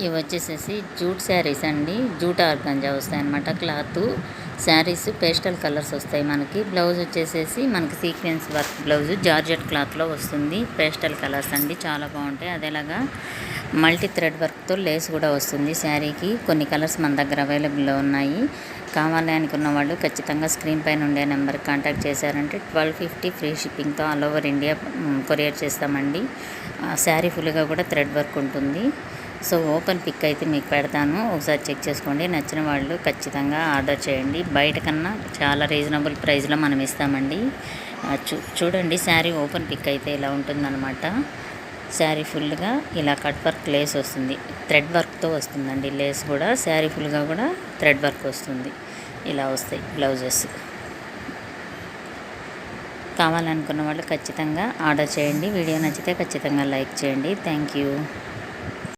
ఇవి వచ్చేసేసి జూట్ శారీస్ అండి. జూట్ ఆర్గంజా వస్తాయన్నమాట క్లాత్. శారీస్ పేస్టల్ కలర్స్ వస్తాయి మనకి. బ్లౌజ్ వచ్చేసేసి మనకి సీక్వెన్స్ వర్క్ బ్లౌజ్ జార్జెట్ క్లాత్లో వస్తుంది. పేస్టల్ కలర్స్ అండి, చాలా బాగుంటాయి. అదేలాగా మల్టీ థ్రెడ్ వర్క్తో లేస్ కూడా వస్తుంది శారీకి. కొన్ని కలర్స్ మన దగ్గర అవైలబుల్లో ఉన్నాయి. కావాలి అనుకున్న వాళ్ళు ఖచ్చితంగా స్క్రీన్ పైన ఉండే నెంబర్కి కాంటాక్ట్ చేశారంటే 1250 ఫ్రీ షిప్పింగ్తో ఆల్ ఓవర్ ఇండియా కొరియర్ చేస్తామండి. శారీ ఫుల్గా కూడా థ్రెడ్ వర్క్ ఉంటుంది. సో ఓపెన్ పిక్ అయితే మీకు పెడతాను, ఒకసారి చెక్ చేసుకోండి. నచ్చిన వాళ్ళు ఖచ్చితంగా ఆర్డర్ చేయండి. బయట కన్నా చాలా రీజనబుల్ ప్రైస్లో మనం ఇస్తామండి. చూడండి శారీ ఓపెన్ పిక్ అయితే ఇలా ఉంటుందన్నమాట. శారీ ఫుల్గా ఇలా కట్ వర్క్ లేస్ వస్తుంది, థ్రెడ్ వర్క్తో వస్తుందండి లేస్ కూడా. శారీ ఫుల్గా కూడా థ్రెడ్ వర్క్ వస్తుంది. ఇలా వస్తాయి బ్లౌజెస్. కావాలనుకున్న వాళ్ళు ఖచ్చితంగా ఆర్డర్ చేయండి. వీడియో నచ్చితే ఖచ్చితంగా లైక్ చేయండి. Thank you.